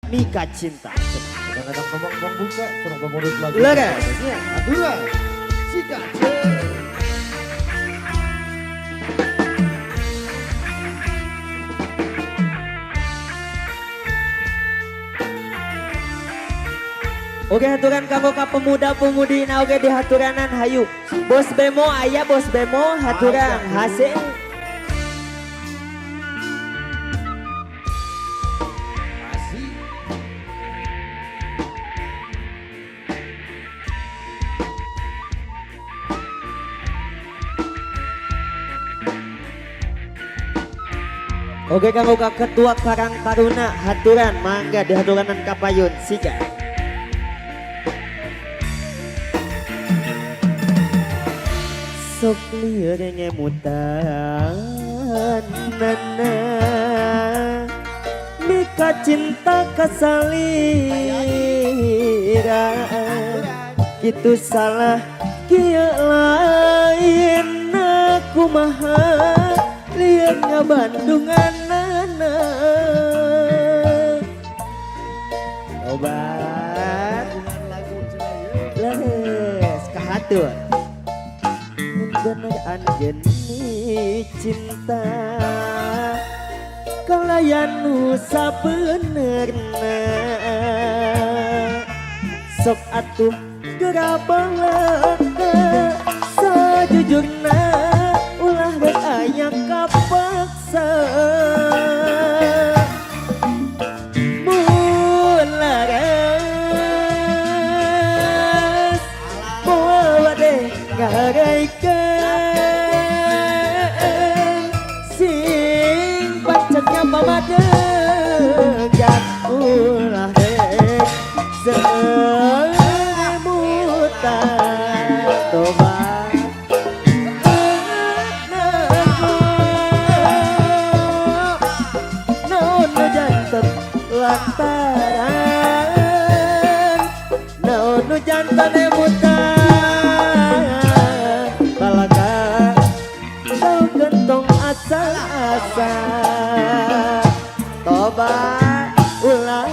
Mika Cinta. Kadang-kadang ngomong membuka, kurang pemurut lagu. Leres. Ya, aturan. Sikat. Oke haturan kanggo ka pemuda-pemudi na oke di haturanan hayu. Bos bemo aya bos bemo haturan hasil. Oke kanggo ka ketua Karang Taruna haturan mangga di haturanan kapayun siga. Sok lieur ngemutan nana Mika Cinta kasalira kitu salah kieu lain kumaha lieur ngabandunganana obat leres kahatur bener anjeun cinta kalayan nu sabenerna sok atuh gerabang sajujurna ulah rek aya kapaksa mun laras bawa deh ngaraikeun Pacetnya pamadegan ulah dek semutan tobat naon jantan lantaran naon jantan emutan balaga tau gentong asa-asa tobat ulah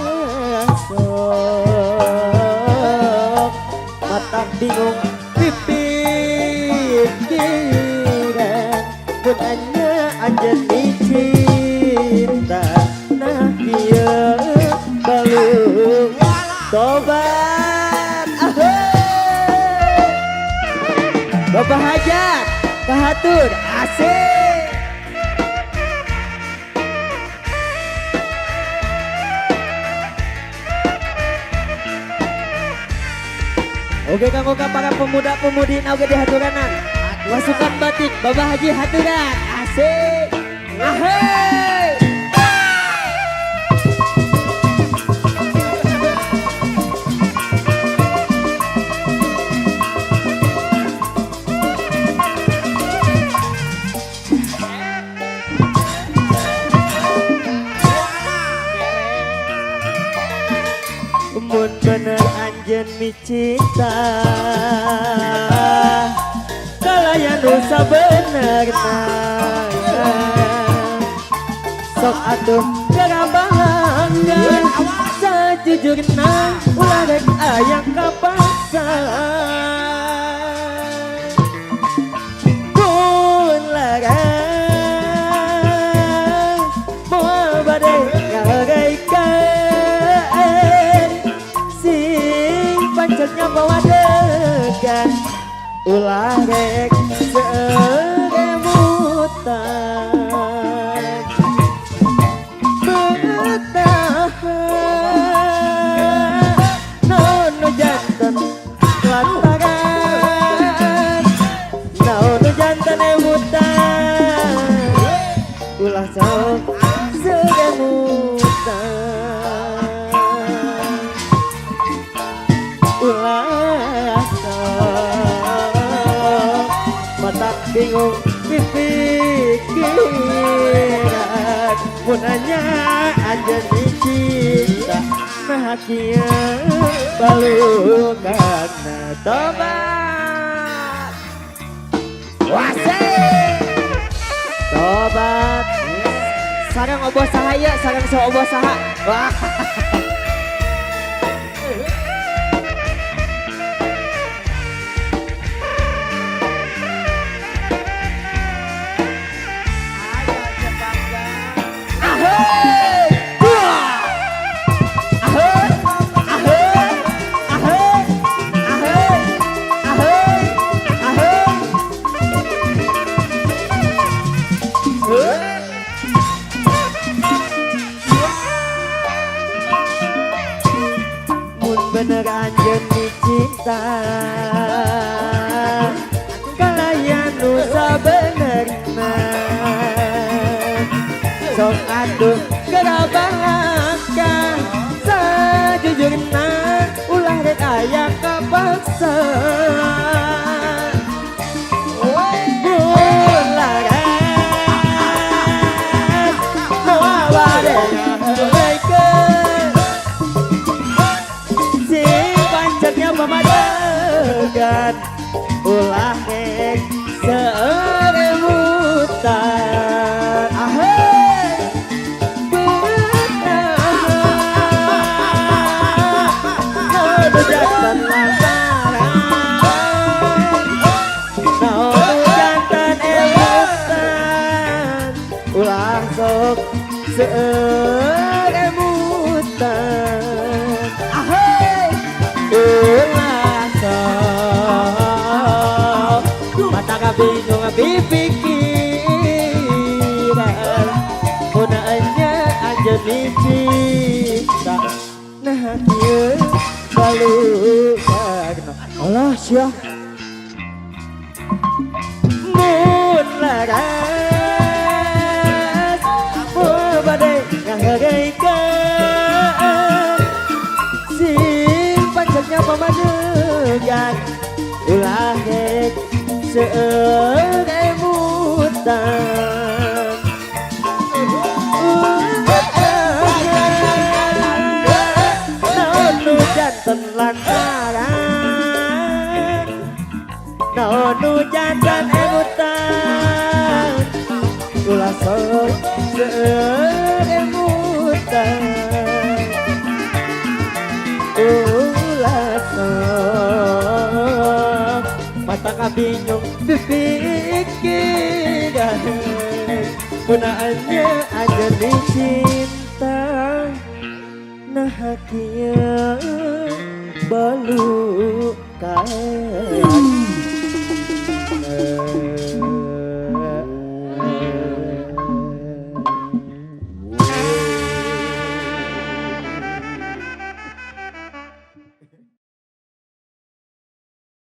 sok mata bingung pipikiran pun hanya anjeun cinta nah ieu balu tobat Bapak Hajat kahatur asik. Oke kanggo ka para pemuda-pemudi oge di haturanan. Pasukan batik Bapak Haji haturan. Asik. Ahey. Mun bener anjeun micinta kalayan nu sabenerna sok atuh garabanggan sajujurna ulah rek aya kapaksa mun larang moal bade ngagaikeun pacetnya bawa degan ulah rek seremutan bertahan nono jantan lantaran nono jantan emutan ulah sok seremutan ulah sok mata bingung pipikiran mun hanya anjeun cinta nah kieu balukana tobat wasih tobat sareng oboh sahaya sareng so oboh saha wah ahai, buah, ahai, ahai, ahai, ahai, ahai, ahai, mun beneran jenis cinta kalayan nu sabenerna sok atuh gerabahkan sajujurna ulah rek aya kapaksa mun laras nu awadena heukeun sing pancetnya pamadegan ulah rek serebutan ahai beunang jantan lantaran naon jantan emutan ulah sok serebutan ahai ulah sok mata kabingung pipikiran mudaannya anjeun cinta nah kieu balu Allah sia mun laras moal bade ngahareukeun sing pancetnya pamadegan ulah rek serebutan naon nu janten lantaran naon nu janten emutan ulah sok serebutan ulah sok mata kabingung pipikiran gunaannya aja dicinta nah kieu balu kan